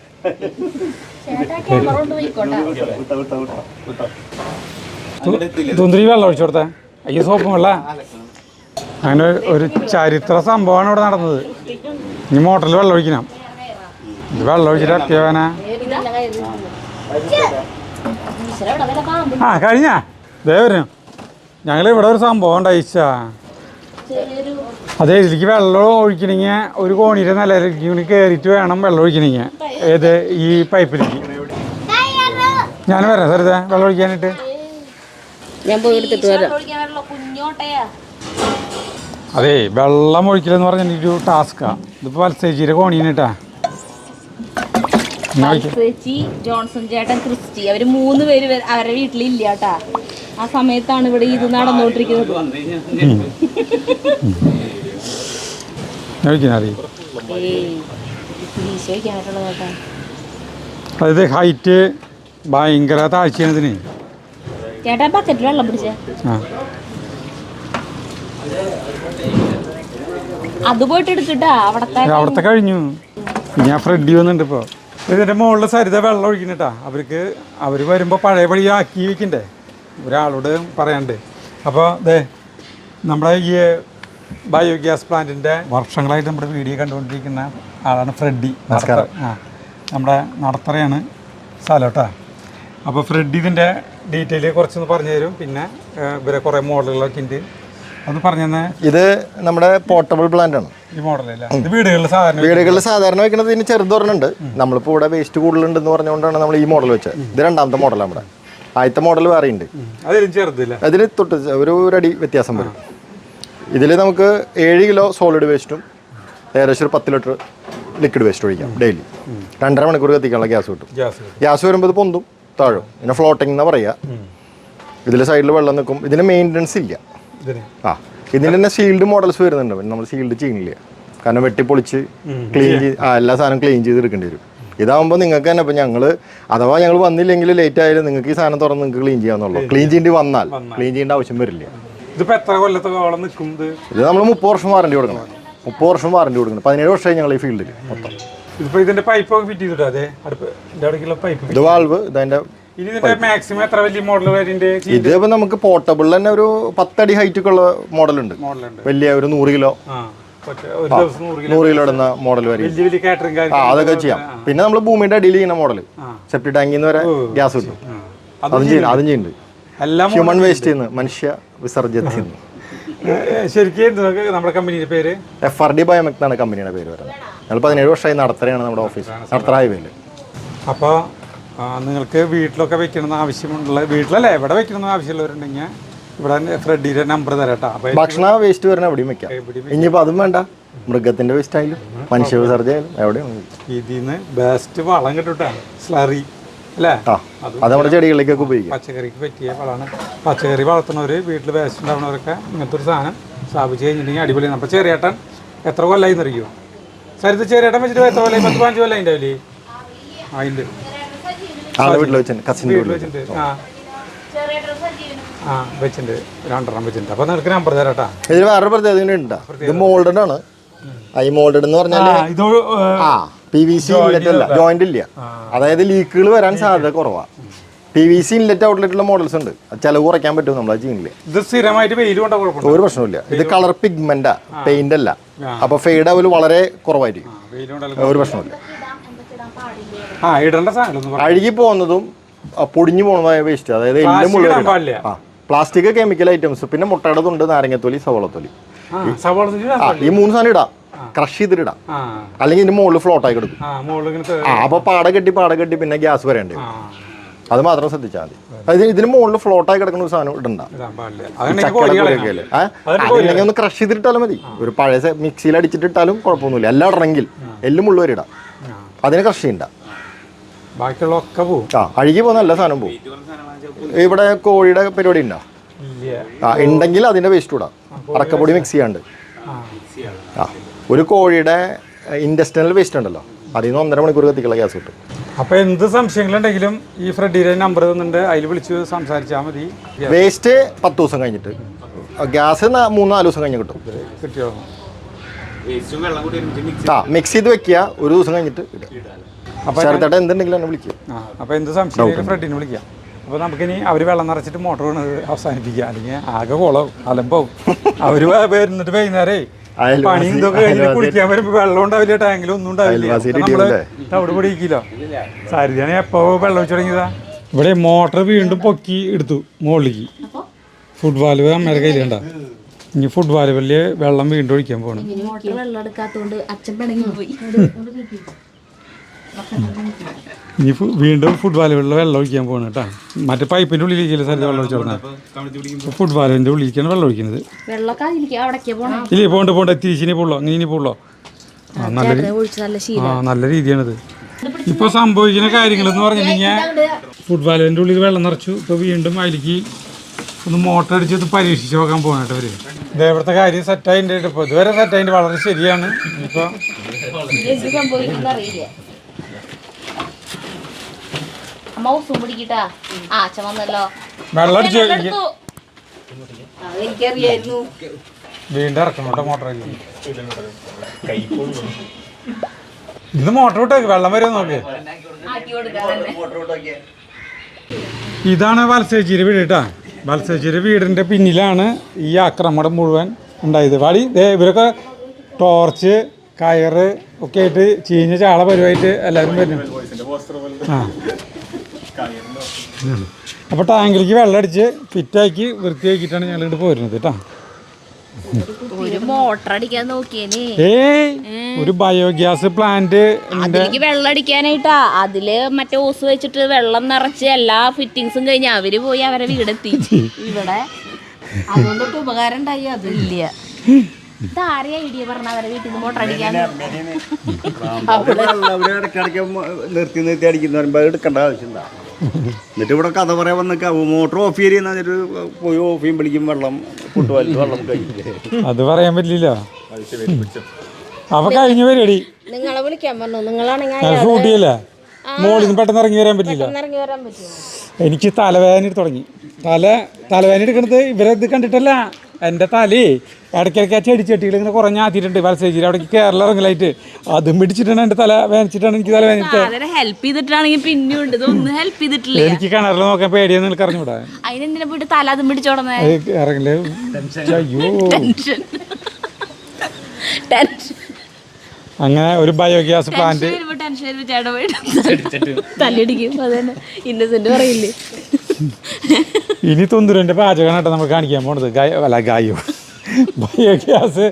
തുന്തിരി വെള്ളം ഒഴിച്ചു കൊടുത്തേ. അയ്യോ സോപ്പും വെള്ള. അങ്ങനെ ഒരു ചരിത്ര സംഭവമാണ് ഇവിടെ നടന്നത്. ഇനി മോട്ടറിൽ വെള്ളം ഒഴിക്കണം. ഇത് വെള്ളം ഒഴിച്ചിട്ട് അത്യാവന ആ കഴിഞ്ഞാ ദേ വരും. ഞങ്ങൾ ഇവിടെ ഒരു സംഭവം ഉണ്ടായിച്ചാ. അതെ, ഇതിലേക്ക് വെള്ളം ഒഴിക്കണമെങ്കിൽ ഒരു കോണിയുടെ നിലയിലേക്ക് കയറിയിട്ട് വേണം വെള്ളം ഒഴിക്കണമെങ്കിൽ. ഏത് ഈ പൈപ്പിലേക്ക് ഞാൻ വരാം സാർ, ഇതാ വെള്ളം ഒഴിക്കാനായിട്ട്. ഞാൻ പോയി എടുത്തിട്ട് വരാം. അതെ, വെള്ളം ഒഴിക്കലെന്ന് പറഞ്ഞൊരു ടാസ്ക്കാണ്. ഇതിപ്പോൾ വത്സേച്ചിയുടെ കോണീനിട്ടാ. ചേച്ചി, ജോൺസൺ ചേട്ടൻ, ക്രിസ്റ്റി, അവര് 3 പേര് അവരുടെ വീട്ടിലില്ല കേട്ടാ. ആ സമയത്താണ് ഇവിടെ ഇത് നടന്നുകൊണ്ടിരിക്കുന്നത്. അതായത് ഹൈറ്റ് ഭയങ്കര താഴ്ചയാണ് ഇതിന്. ചേട്ടാ ബക്കറ്റിൽ വെള്ളം പിടിച്ച അത് പോയിട്ട് എടുക്കട്ടാ. അവിടത്തെ കഴിഞ്ഞു. ഞാൻ ഫ്രെഡി വന്നിട്ടുണ്ട് ഇപ്പോൾ. ഇതിൻ്റെ മുകളിൽ സരിത വെള്ളം ഒഴിക്കണട്ടാ. അവർ വരുമ്പോൾ പഴയപടി ആക്കി വയ്ക്കണ്ടേ, ഒരാളോട് പറയാണ്ട്. അപ്പോൾ അതെ, നമ്മുടെ ഈ ബയോഗ്യാസ് പ്ലാന്റിൻ്റെ വർഷങ്ങളായിട്ട് നമ്മുടെ വീഡിയോ കണ്ടുകൊണ്ടിരിക്കുന്ന ആളാണ് ഫ്രെഡി. നമസ്കാരം. നമ്മുടെ നടത്തറയാണ് സ്ഥലം കേട്ടോ. അപ്പോൾ ഫ്രെഡി ഇതിൻ്റെ ഡീറ്റെയിൽ കുറച്ചൊന്ന് പറഞ്ഞു തരും. പിന്നെ ഇവരെ കുറേ മോഡലുകളൊക്കെ ഉണ്ട്, അത് പറഞ്ഞു തന്നെ. ഇത് നമ്മുടെ പോർട്ടബിൾ പ്ലാന്റ് ആണ്. ഈ മോഡലല്ല, ഇത് വീടുകളിൽ സാധാരണ വെക്കുന്നത് ഇതിന് ചെറുതൊരെണ്ണുണ്ട്. നമ്മളിപ്പോൾ ഇവിടെ വേസ്റ്റ് കൂടുതലുണ്ടെന്ന് പറഞ്ഞുകൊണ്ടാണ് നമ്മൾ ഈ മോഡൽ വെച്ചത്. ഇത് രണ്ടാമത്തെ മോഡലാണ് നമ്മുടെ. ആദ്യത്തെ മോഡൽ വേറെ ഉണ്ട്, അതിന് തൊട്ട് ഒരു അടി വ്യത്യാസം വരും. ഇതിൽ നമുക്ക് 7 കിലോ സോളിഡ് വേസ്റ്റും ഏകദേശം ഒരു 10 ലിറ്റർ ലിക്വിഡ് വേസ്റ്റ് ഒഴിക്കാം ഡെയിലി. 2.5 മണിക്കൂർ കത്തിക്കാനുള്ള ഗ്യാസ് കിട്ടും. ഗ്യാസ് വരുമ്പോൾ ഇത് പൊന്തും താഴും. പിന്നെ ഫ്ലോട്ടിംഗ് എന്ന് പറയുക. ഇതിൽ സൈഡിൽ വെള്ളം നിൽക്കും. ഇതിന് മെയിൻ്റനൻസ് ഇല്ല. ഇതിന് തന്നെ സീൽഡ് മോഡൽസ് വരുന്നുണ്ട്. പിന്നെ നമ്മൾ സീൽഡ് ചെയ്യുന്നില്ല, കാരണം വെട്ടിപ്പൊളിച്ച് ക്ലീൻ ചെയ്ത് എല്ലാ സാധനവും ക്ലീൻ ചെയ്ത് എടുക്കേണ്ടി വരും. ഇതാകുമ്പോൾ നിങ്ങൾക്ക് തന്നെ ഇപ്പം അഥവാ ഞങ്ങൾ വന്നില്ലെങ്കിൽ ലേറ്റ് ആയാലും നിങ്ങൾക്ക് ഈ സാധനം തുറന്ന് നിങ്ങൾക്ക് ക്ലീൻ ചെയ്യാന്നുള്ളൂ. ക്ലീൻ ചെയ്യേണ്ടി വന്നാൽ ക്ലീൻ ചെയ്യേണ്ട ആവശ്യം വരില്ല. ഇത് നമ്മൾ 30 വർഷം വാറണ്ടി കൊടുക്കണം. 30 വർഷം വാറണ്ടി കൊടുക്കണം. 17 വർഷമായി ഞങ്ങൾ ഈ ഫീൽഡിൽ മൊത്തം. ഇത് വാൾവ്, ഇതിന്റെ ഇത് ഇപ്പൊ നമുക്ക് പോർട്ടബിൾ തന്നെ ഒരു 10 അടി ഹൈറ്റ് ഒക്കെ ഉള്ള മോഡലുണ്ട്. വലിയ ഒരു 100 കിലോ 100 കിലോ ഇടുന്ന മോഡൽ വരെ അതൊക്കെ ചെയ്യാം. പിന്നെ നമ്മൾ ഭൂമിയുടെ അടിയിൽ ചെയ്യുന്ന മോഡൽ, സെപ്റ്റി ടാങ്കിൽ നിന്ന് വരെ ഗ്യാസ് കിട്ടും. അതും ചെയ്യുന്നുണ്ട്. ഹ്യൂമൻ വേസ്റ്റ് നിന്ന്, മനുഷ്യ വിസർജ്യത്തിൽ നിന്ന്. ശരിക്കും നമ്മുടെ കമ്പനിയുടെ പേര് FRD ബയോമെക് എന്നാണ് കമ്പനിയുടെ പേര് വരുന്നത്. ഞങ്ങൾ 17 വർഷമായി നടത്തറയാണ് നമ്മുടെ ഓഫീസ്, നടത്തറ ഹൈവേയിൽ. അപ്പോൾ നിങ്ങൾക്ക് വീട്ടിലൊക്കെ വെക്കണമെന്ന് ആവശ്യമുള്ള, വീട്ടിലല്ലേ എവിടെ വെക്കണമെന്ന് ആവശ്യമുള്ളവരുണ്ടെങ്കിൽ ഇവിടെ ഫ്രെഡിയുടെ നമ്പർ തരാട്ടോ. ഭക്ഷണ വേസ്റ്റ് വരുന്ന എവിടെയും വെക്കാം. ഇനിയിപ്പോൾ അതും വേണ്ട, മൃഗത്തിന്റെ വേസ്റ്റ് ആയാലും മനുഷ്യ വിസർജ്ജനം എവിടെയും. ഇതിന്ന് ബെസ്റ്റ് വളം കിട്ടൂട്ടാ, സ്ലറി അല്ലേ? അത് നമ്മുടെ ചെടികളിലേക്കൊക്കെ ഉപയോഗിക്കാം. പച്ചക്കറിക്ക് പറ്റിയ വളമാണ്. പച്ചക്കറി വളർത്തുന്നവർ, വീട്ടിൽ വേസ്റ്റ് ഉണ്ടാവുന്നവരൊക്കെ ഇങ്ങനത്തെ ഒരു സാധനം സ്ഥാപിച്ച് കഴിഞ്ഞിട്ടുണ്ടെങ്കിൽ അടിപൊളിയാണ്. അപ്പോൾ ചെറിയേട്ടൻ എത്ര കൊല്ലമായി എന്നറിയോ? സരിത്ത് ചെറിയേട്ടൻ വെച്ചിട്ട് എത്ര കൊല്ലമായി? 10-15 കൊല്ലം അതിൻ്റെ അതിൽ അതിൻ്റെ വീട്ടിൽ വെച്ചിട്ടുണ്ട്. വെച്ചിട്ടുണ്ട്, 2 വെച്ചിട്ടുണ്ട്. അപ്പോൾ നിനക്ക് നമ്പർ തരാട്ടാ. ഇതിൽ വേറൊരു പ്രത്യേകത ഉണ്ട്. ഇത് മോൾഡഡ് ആണ്. ഈ മോൾഡഡ് എന്ന് പറഞ്ഞാൽ PVC ഇൻലെറ്റ് അല്ല, ജോയിന്റ് ഇല്ല. അതായത് ലീക്കുകൾ വരാൻ സാധ്യത കുറവാണ്. PVC ഇൻലെറ്റ് ഔട്ട്ലെറ്റുള്ള മോഡൽസ് ഉണ്ട്. ചെലവ് കുറയ്ക്കാൻ പറ്റും നമ്മൾ ചെയ്യുന്നില്ല. ഇത് സ്ഥിരമായിട്ട് വെയിൽ കൊണ്ടാ കുഴപ്പമില്ല, ഒരു പ്രശ്നമില്ല. ഇത് കളർ പിഗ്മെന്റാ, പെയിന്റ് അല്ല. അപ്പൊ ഫെയ്ഡ് ആവല് വളരെ കുറവായിരിക്കും, ഒരു പ്രശ്നമില്ല. അഴുകി പോകുന്നതും പൊടിഞ്ഞു പോകുന്നതായ വേസ്റ്റ്, അതായത് എല്ലാം മുഴുവൻ പ്ലാസ്റ്റിക്, കെമിക്കൽ ഐറ്റംസ്, പിന്നെ മുട്ടയുടെ തുണ്ട്, നാരങ്ങത്തൊലി, സവോളത്തൊലി, ഈ 3 സാധനം ഇടാം. ക്രഷ് ചെയ്തിടാം, അല്ലെങ്കിൽ ഇതിന്റെ മുകളിൽ ഫ്ലോട്ട് ആയി കിടക്കും. അപ്പൊ പാട കെട്ടി പിന്നെ ഗ്യാസ് വരേണ്ടി വരും. അത് മാത്രം ശ്രദ്ധിച്ചാൽ മതി. ഇതിന് മുകളിൽ ഫ്ലോട്ടായി കിടക്കുന്ന ഒരു സാധനം ഇടണ്ട. അതില്ലെങ്കിൽ ഒന്ന് ക്രഷ് ചെയ്തിട്ടാലും മതി. ഒരു പഴയ മിക്സിയിൽ അടിച്ചിട്ടിട്ടാലും കുഴപ്പമൊന്നുമില്ല. എല്ലാം ഇടണമെങ്കിൽ എല്ലാം മുള്ളു വരെ ഇടാം. അതിന് ക്രഷ് ചെയ്യണ്ട, ബാക്കിയുള്ളതൊക്കെ പോകും. അഴുകി പോകുന്ന എല്ലാ സാധനം പോകും. ഇവിടെ കോഴിയുടെ പരിപാടി ഉണ്ടോ? ഉണ്ടെങ്കിൽ അതിന്റെ വേസ്റ്റ് ഇടാം, അടക്കപ്പൊടി മിക്സ് ചെയ്യാണ്ട്. ഒരു കോഴിയുടെ ഇൻഡസ്ട്രിയൽ വേസ്റ്റ് ഉണ്ടല്ലോ, അതിൽ നിന്ന് 1.5 മണിക്കൂർ കത്തിക്കുള്ള ഗ്യാസ് കിട്ടും. അപ്പോൾ എന്ത് സംശയങ്ങളുണ്ടെങ്കിലും ഈ ഫ്രെഡിയുടെ നമ്പർ തന്നിട്ടുണ്ട്, അതിൽ വിളിച്ച് സംസാരിച്ചാൽ മതി. വേസ്റ്റ് 10 ദിവസം കഴിഞ്ഞിട്ട്, ഗ്യാസ് 3-4 ദിവസം കഴിഞ്ഞ് കിട്ടും. കിട്ടിയോ? മിക്സ് ചെയ്ത് വെക്കുക, ഒരു ദിവസം കഴിഞ്ഞിട്ട് ചേർത്തിട്ട് എന്തുണ്ടെങ്കിലും എന്നെ വിളിക്കുക. അപ്പോൾ എന്ത് സംശയം ഫ്രെഡിനെ വിളിക്കാം. അപ്പോൾ നമുക്കിനി അവർ വെള്ളം നിറച്ചിട്ട് മോട്ടർ അവസാനിപ്പിക്കുക, അല്ലെങ്കിൽ ആകെ കുളവും അലമ്പാവും. അവർ വരുന്നിട്ട് വൈകുന്നേരേ പണി ഇതൊക്കെ കഴിഞ്ഞ് കുളിക്കാൻ വരുമ്പോ വെള്ളം ഉണ്ടാവില്ല, ടാങ്കിലും ഒന്നും ഉണ്ടാവില്ല. അയൽവാസിയുടെ നമ്മള് ഇടിയല്ലേ? തവിട് പിടിക്കില്ലോ. സരിതാണ് എപ്പോ വെള്ളം ഒഴിച്ചു തുടങ്ങിയതാ. ഇവിടെ മോട്ടർ വീണ്ടും പൊക്കി എടുത്തു മുകളിലേക്ക്. ഫുഡ് വാൽവ് അമ്മയുടെ കയ്യിലുണ്ട. ഇനി ഫുഡ് വാൽവില് വെള്ളം വീണ്ടും ഒഴിക്കാൻ പോകണം. വെള്ളം എടുക്കാത്തോണ്ട് അച്ഛൻ പിണങ്ങി പോയി. ഇനി വീണ്ടും ഫുഡ് വാൽവിലുള്ള വെള്ളം ഒഴിക്കാൻ പോകണം കേട്ടോ. മറ്റേ പൈപ്പിന്റെ ഉള്ളിലേക്കല്ലേ സാർ വെള്ളം ഒഴിച്ചു തുടങ്ങാൻ. ഫുഡ് വാൽവിന്റെ ഉള്ളിലേക്കാണ് വെള്ളം ഒഴിക്കുന്നത്. വെള്ളമൊക്കെ അവിടേക്ക് പോകണം. ഇല്ലേ പോണ്ട് തിരിച്ചിനി പോളോ അങ്ങനെ ഇനി പോളോ. നല്ല രീതിയാണിത്. ഇപ്പൊ സംഭവിക്കുന്ന കാര്യങ്ങൾ എന്ന് പറഞ്ഞിട്ടുണ്ടെങ്കിൽ ഫുഡ് വാൽവിന്റെ ഉള്ളിൽ വെള്ളം നിറച്ചു. ഇപ്പൊ വീണ്ടും അതിലേക്ക് ഒന്ന് മോട്ടർ അടിച്ച് ഇത് പരീക്ഷിച്ച് നോക്കാൻ പോകണേട്ടോ അവര്. ഇതേപോലത്തെ കാര്യം സെറ്റായിട്ട് ഇപ്പൊ ഇതുവരെ സെറ്റായിട്ട് വളരെ ശരിയാണ്. ഇപ്പൊ അറിയില്ല. അമ്മ ഉസും പിടിക്കട്ടാ. അച്ഛൻ വന്നല്ലോ. വെള്ളം അടിച്ച് എനിക്കറിയായിരുന്നു. വീണ്ടും ഇറക്കണം കേട്ടോ മോട്ടർ. ഇന്ന് മോട്ടർ വിട്ടേക്ക് വെള്ളം വരും നോക്ക്. ഇതാണ് വത്സേച്ചിയുടെ വീട് കേട്ടാ. വത്സേച്ചിയുടെ വീടിൻ്റെ പിന്നിലാണ് ഈ ആക്രമണം മുഴുവൻ ഉണ്ടായത്. വാടി ഇവരൊക്കെ ടോർച്ച് കയറ് ഒക്കെ ആയിട്ട് ചീഞ്ഞ ചാള പരിവായിട്ട് എല്ലാവരും വരുന്നു. ആ അപ്പോൾ ടാങ്കിലേക്ക് വെള്ളം അടിച്ച് ഫിറ്റാക്കി വൃത്തിയാക്കിയിട്ടാണ് ഞങ്ങൾ ഇങ്ങോട്ട് പോരുന്നത് കേട്ടോ. ഒരു മോട്ടർ അടിക്കാൻ നോക്കിയേനെ. ഒരു ബയോഗ്യാസ് പ്ലാന്റ് അതിലേക്ക് വെള്ളം അടിക്കാനായിട്ടാ. അതില് മറ്റേ ഓസ് വെച്ചിട്ട് വെള്ളം നിറച്ച് എല്ലാ ഫിറ്റിങ്സും കഴിഞ്ഞ് അവര് പോയി അവരെ വീടെത്തി. ഇവിടെ അതുകൊണ്ടൊട്ട് ഉപകാരം ഉണ്ടായി. അതില്ല. ഇതാരെയാ ഐഡിയ പറഞ്ഞ അവരെ വീട്ടിൽ നിന്ന് മോട്ടർ അടിക്കാൻ? ഇടയ്ക്കിടയ്ക്ക് നിർത്തി അടിക്കുന്ന പറയുമ്പോൾ എടുക്കേണ്ട ആവശ്യം. എന്നിട്ട് ഇവിടെ കഥ പറയാൻ വന്നൊക്കെ മോട്ടർ ഓഫ് ചെയ്യുന്ന പോയി ഓഫ് ചെയ്യും വിളിക്കും വെള്ളം ഫുട്ബോളിൽ വെള്ളം കഴിക്കും. അത് പറയാൻ പറ്റില്ല. അപ്പൊ കഴിഞ്ഞ പരിപാടി നിങ്ങളെ വിളിക്കാൻ പറഞ്ഞു. നിങ്ങളാണെങ്കിൽ ഷൂട്ട് ചെയ്യല്ലേ മോളിൽ നിന്ന് പെട്ടെന്ന് ഇറങ്ങി വരാൻ പറ്റില്ല. ഇറങ്ങി വരാൻ പറ്റുമോ? എനിക്ക് തലവേദന തുടങ്ങി. തലവേദന എടുക്കണത് ഇവരത് കണ്ടിട്ടല്ല. എൻ്റെ തലേ ഇടയ്ക്കിടയ്ക്ക് ചെടിച്ചട്ടികൾ ഇങ്ങനെ കുറഞ്ഞ ആത്തിയിട്ടുണ്ട്. വലസേച്ചിയിൽ അവിടേക്ക് കേരള ഇറങ്ങലായിട്ട് അതും പിടിച്ചിട്ടാണ് എൻ്റെ തല വേദനിച്ചിട്ടാണ് എനിക്ക് തല വേദനിച്ചത്. ഹെൽപ്പ് ചെയ്തിട്ടാണെങ്കിൽ പിന്നെയുണ്ട്. ഇതൊന്നും ഹെൽപ്പ് ചെയ്തിട്ടില്ല. എനിക്ക് കിണറിൽ നോക്കാൻ പേടിയെന്ന് നിനക്ക് അറിഞ്ഞൂടാ. അതിനെന്തിനാ പോയിട്ട് തല അതും പിടിച്ചോടന്നേ? ഇറങ്ങില്ലേ. അയ്യോ അങ്ങനെ ഒരു ബയോഗ്യാസ് പ്ലാന്റ് തല്ലിടിക്കും. അതന്നെ ഇന്നസെന്റ് പറയില്ലേ. ഇനി തുന്തുരൻ്റെ പാചകമാണ് കേട്ടോ നമ്മൾ കാണിക്കാൻ പോണത്. ഗായോ ബയോഗ്യാസ്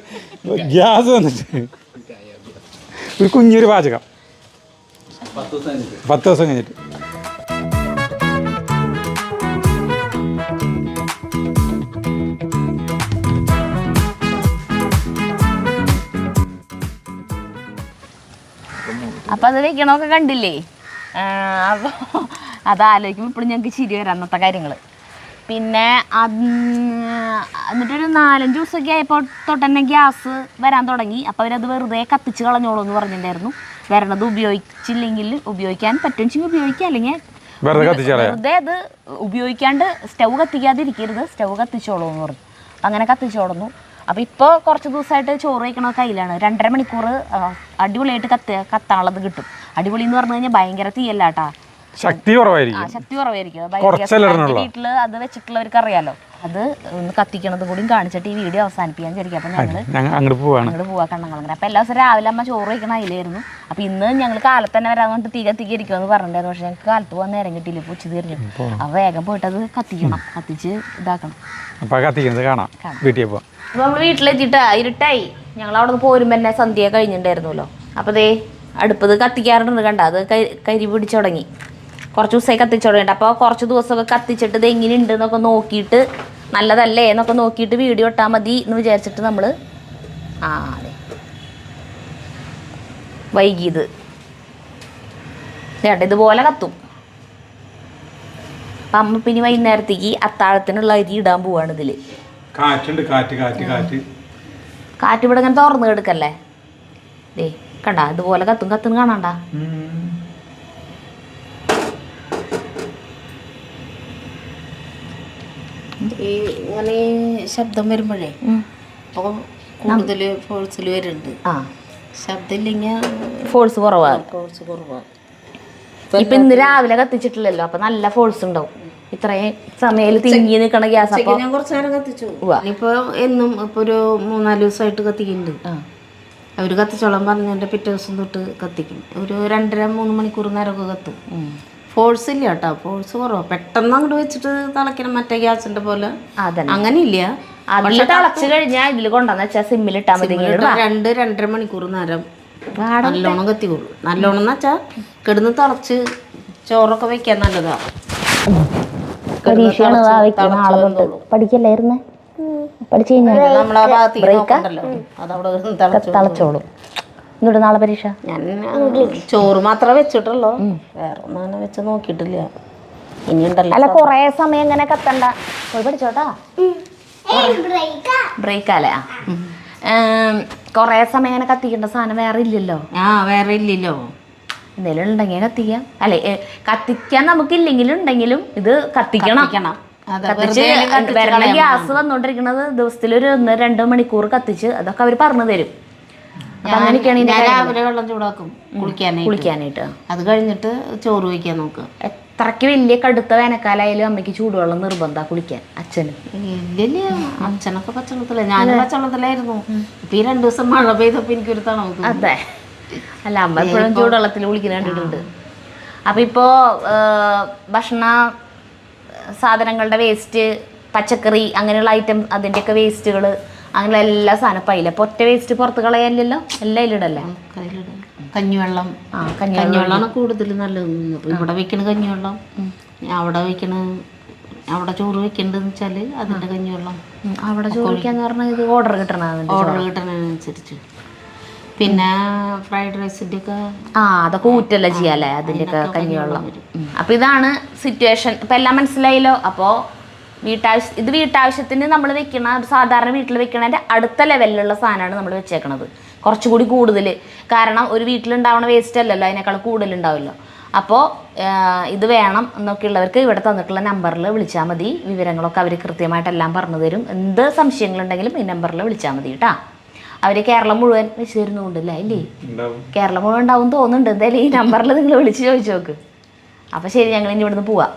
ഗ്യാസ് വന്നിട്ട് ഒരു കുഞ്ഞൊരു പാചകം 10 ദിവസം കഴിഞ്ഞിട്ട്. അപ്പം അത് വെക്കണമൊക്കെ കണ്ടില്ലേ? അപ്പോൾ അതാലോചിക്കുമ്പോൾ ഇപ്പോഴും ഞങ്ങൾക്ക് ചിരി വരാം അന്നത്തെ കാര്യങ്ങൾ. പിന്നെ എന്നിട്ടൊരു 4-5 ദിവസമൊക്കെ ആയപ്പോൾ തൊട്ടന്നെ ഗ്യാസ് വരാൻ തുടങ്ങി. അപ്പോൾ അവരത് വെറുതെ കത്തിച്ച് കളഞ്ഞോളൂ എന്ന് പറഞ്ഞിട്ടുണ്ടായിരുന്നു. വരണത് ഉപയോഗിച്ചില്ലെങ്കിൽ ഉപയോഗിക്കാൻ പറ്റുമെങ്കിൽ ഉപയോഗിക്കുക, അല്ലെങ്കിൽ വെറുതെ അത് ഉപയോഗിക്കാണ്ട് സ്റ്റൗ കത്തിക്കാതിരിക്കരുത്, സ്റ്റൗ കത്തിച്ചോളൂ എന്ന് പറഞ്ഞു. അങ്ങനെ കത്തിച്ചോളുന്നു. അപ്പോൾ ഇപ്പോൾ കുറച്ച് ദിവസമായിട്ട് ചോറ് വയ്ക്കണ കയ്യിലാണ്. 2.5 മണിക്കൂർ അടിപൊളിയായിട്ട് കത്താനുള്ളത് കിട്ടും. അടിപൊളി എന്ന് പറഞ്ഞു കഴിഞ്ഞാൽ ഭയങ്കര തീയല്ല കേട്ടാ. ശക്തി കുറവായിരിക്കും. വീട്ടിൽ അത് വെച്ചിട്ടുള്ളവർക്ക് അറിയാലോ. അത് ഒന്ന് കത്തിക്കണത് കൂടി കാണിച്ചിട്ട് ഈ വീഡിയോ അവസാനിപ്പിക്കാൻ വിചാരിക്കും. അപ്പം ഞങ്ങൾ അങ്ങോട്ട് പോവാ കണ്ണങ്ങളങ്ങനെ. അപ്പം എല്ലാ ദിവസം രാവിലെ അമ്മ ചോറ് വയ്ക്കണ അതിലായിരുന്നു. അപ്പം ഇന്ന് ഞങ്ങൾ കാലത്ത് തന്നെ വരാൻ വേണ്ടിട്ട് തീ കത്തിക്കരിക്കുമെന്ന് പറഞ്ഞിട്ടുണ്ടായിരുന്നു. പക്ഷെ ഞങ്ങൾക്ക് കാലത്ത് പോകാൻ നേരം കിട്ടിയില്ല. ഇപ്പോൾ ഉച്ച തീർന്നു. അപ്പോൾ വേഗം പോയിട്ട് അത് കത്തിക്കണം, കത്തിച്ച് ഇതാക്കണം. വീട്ടിൽ പോവാം. അപ്പോൾ നമ്മൾ വീട്ടിലെത്തിയിട്ടാ ഇരുട്ടായി. ഞങ്ങൾ അവിടെ നിന്ന് പോരുമ്പോൾ തന്നെ സന്ധ്യ കഴിഞ്ഞിട്ടുണ്ടായിരുന്നല്ലോ. അപ്പോൾ ദേ അടുപ്പത് കത്തിക്കാറുണ്ട് കണ്ട. അത് കരി പിടിച്ചു തുടങ്ങി. കുറച്ച് ദിവസമായി കത്തിച്ചു തുടങ്ങിയിട്ട്. അപ്പോൾ കുറച്ച് ദിവസമൊക്കെ കത്തിച്ചിട്ട് ഇത് എങ്ങനെയുണ്ട് എന്നൊക്കെ നോക്കിയിട്ട് നല്ലതല്ലേ എന്നൊക്കെ നോക്കിയിട്ട് വീഡിയോ ഇട്ടാൽ മതി എന്ന് വിചാരിച്ചിട്ട് നമ്മൾ അതെ വൈകിയത് ചേട്ടാ ഇതുപോലെ കത്തും. അപ്പം അമ്മ പിന്നെ വൈകുന്നേരത്തേക്ക് അത്താഴത്തിനുള്ള അരി ഇടാൻ പോവാണ്. ഇതിൽ കാറ്റ് ഇവിടെ ഇങ്ങനെ തുറന്ന് കിടക്കല്ലേ. ദേ കണ്ട ഇതുപോലെ കത്തും കാണാണ്ട. ഇങ്ങനെ ശബ്ദം വരുമ്പോഴേ അപ്പോൾ കൂടുതൽ ഫോഴ്സിൽ വരുന്നുണ്ട്. ശബ്ദം ഇല്ലെങ്കിൽ ഫോഴ്സ് കുറവാണ്. ഫോഴ്സ് കുറവാണ്. ഇപ്പം ഇന്ന് രാവിലെ കത്തിച്ചിട്ടില്ലല്ലോ, അപ്പം നല്ല ഫോഴ്സ് ഉണ്ടാവും. ഇത്രയും സമയം തിങ്ങി നിൽക്കണ ഗ്യാസ് അപ്പോൾ ഞാൻ കുറച്ച് നേരം കത്തിച്ചു. ഇനിയിപ്പോൾ എന്നും ഇപ്പോൾ ഒരു 3-4 ദിവസമായിട്ട് കത്തിക്കുന്നുണ്ട്. അവർ കത്തിച്ചോളാൻ പറഞ്ഞതിൻ്റെ പിറ്റേ ദിവസം തൊട്ട് കത്തിക്കും. ഒരു 2.5-3 മണിക്കൂർ നേരമൊക്കെ കത്തും. ഫോഴ്സ് ഇല്ല കേട്ടോ, ഫോഴ്സ് കുറവാണ്. പെട്ടെന്ന് അങ്ങോട്ട് വെച്ചിട്ട് തിളയ്ക്കണം മറ്റേ ഗ്യാസിൻ്റെ പോലെ അങ്ങനെ ഇല്ല. അതിൽ തിളച്ച് കഴിഞ്ഞാൽ ഇതിൽ കൊണ്ടുവന്ന് വെച്ചാൽ സിമ്മിലിട്ടാൽ മതി. 2-2.5 മണിക്കൂർ നേരം നല്ലോണം കത്തിക്കുള്ളൂ. നല്ലോണം എന്ന് വെച്ചാൽ കിടന്ന് തിളച്ച് ചോറൊക്കെ വെക്കാൻ നല്ലതാണ്. പഠിക്കല്ലായിരുന്നേ? പഠിച്ചു കഴിഞ്ഞാൽ നമ്മളാ ഭാഗത്തേക്ക് നോക്കണ്ടല്ലോ, അതവിടെ തിളച്ചോളും. എന്നിട്ട് നാളെ പരീക്ഷ? ഞാൻ ചോറ് മാത്രമേ വെച്ചിട്ടുള്ളൂ, വേറെ ഒന്നും അങ്ങനെ വെച്ച് നോക്കിയിട്ടില്ല. ഇനിയുണ്ടല്ലോ. അല്ല കുറേ സമയം ഇങ്ങനെ കത്തണ്ട. പോയി പഠിച്ചോട്ടാ. ബ്രേക്കാലേ? കുറേ സമയം ഇങ്ങനെ കത്തിക്കേണ്ട സാധനം വേറെ ഇല്ലല്ലോ. വേറെ ഇല്ലല്ലോ. എന്തെങ്കിലും ഉണ്ടെങ്കിൽ കത്തിക്കാം. അല്ലെ, കത്തിക്കാൻ നമുക്കില്ലെങ്കിലും ഉണ്ടെങ്കിലും ഇത് കത്തിക്കണം. കത്തിച്ച് വരണ ഗ്യാസ് വന്നോണ്ടിരിക്കുന്നത് ദിവസത്തിലൊരു 1-2 മണിക്കൂർ കത്തിച്ച് അതൊക്കെ അവർ പറഞ്ഞു തരും. രാവിലെ വെള്ളം ചൂടാക്കും കുളിക്കാനായിട്ട്. അത് കഴിഞ്ഞിട്ട് ചോറ് വയ്ക്കാൻ നോക്കുക. എത്രയ്ക്ക് വലിയ കടുത്ത വേനൽക്കാലായാലും അമ്മയ്ക്ക് ചൂടുവെള്ളം നിർബന്ധമാണ് കുളിക്കാൻ. അച്ഛന് ഇല്ല, അച്ഛനൊക്കെ പച്ചവെള്ളത്തില, ഞാനും പച്ചവെള്ളത്തിലായിരുന്നു. ഇപ്പൊ ഈ 2 ദിവസം മഴ പെയ്തപ്പോ എനിക്കൊരു തണുപ്പ്. അതെ, അല്ല അമ്മ എപ്പോഴും ചൂടുവെള്ളത്തിൽ കുളിക്കുന്ന കണ്ടിട്ടുണ്ട്. അപ്പൊ ഇപ്പോ ഭക്ഷണ സാധനങ്ങളുടെ വേസ്റ്റ്, പച്ചക്കറി അങ്ങനെയുള്ള ഐറ്റം, അതിൻ്റെയൊക്കെ വേസ്റ്റുകൾ, അങ്ങനെ എല്ലാ സാധനം പൈല. അപ്പോൾ ഒറ്റ വേസ്റ്റ് പുറത്ത് കളയാനില്ലല്ലോ, എല്ലാം ഇതിലിടല്ലേ? കഞ്ഞിവെള്ളം. കഞ്ഞിവെള്ളമാണ് കൂടുതൽ നല്ലതെന്ന്. അപ്പോൾ ഇവിടെ വെക്കണ കഞ്ഞിവെള്ളം, അവിടെ ചോറ് വെക്കേണ്ടതെന്ന് വെച്ചാൽ അതിൻ്റെ കഞ്ഞിവെള്ളം. അവിടെ ചോറ് വയ്ക്കാന്ന് പറഞ്ഞാൽ ഇത് ഓർഡർ കിട്ടണതനുസരിച്ച്. പിന്നെ ഫ്രൈഡ് റൈസിൻ്റെ ഒക്കെ അതൊക്കെ ഊറ്റല്ല ചെയ്യാല്ലേ അതിൻ്റെയൊക്കെ കഞ്ഞിവെള്ളം. അപ്പോൾ ഇതാണ് സിറ്റുവേഷൻ. ഇപ്പം എല്ലാം മനസ്സിലായല്ലോ. അപ്പോൾ വീട്ടാവശ്യത്തിന് നമ്മൾ വെക്കണ, സാധാരണ വീട്ടിൽ വെക്കണതിൻ്റെ അടുത്ത ലെവലിലുള്ള സാധനമാണ് നമ്മൾ വെച്ചേക്കണത്. കുറച്ചുകൂടി കൂടുതൽ, കാരണം ഒരു വീട്ടിലുണ്ടാവണ വേസ്റ്റ് അല്ലല്ലോ, അതിനേക്കാൾ കൂടുതലുണ്ടാവുമല്ലോ. അപ്പോൾ ഇത് വേണം എന്നൊക്കെ ഉള്ളവർക്ക് ഇവിടെ തന്നിട്ടുള്ള നമ്പറിൽ വിളിച്ചാൽ മതി. വിവരങ്ങളൊക്കെ അവർ കൃത്യമായിട്ടെല്ലാം പറഞ്ഞു തരും. എന്ത് സംശയങ്ങളുണ്ടെങ്കിലും ഈ നമ്പറിൽ വിളിച്ചാൽ മതി കേട്ടോ. അവർ കേരളം മുഴുവൻ വെച്ച് തരുന്നുണ്ടല്ലേ? ഇല്ലേ, കേരളം മുഴുവൻ ഉണ്ടാവും തോന്നുന്നുണ്ട്. എന്തായാലും ഈ നമ്പറിൽ നിങ്ങൾ വിളിച്ച് ചോദിച്ചു നോക്ക്. അപ്പോൾ ശരി, ഞങ്ങൾ ഇനി ഇവിടുന്ന് പോവാം.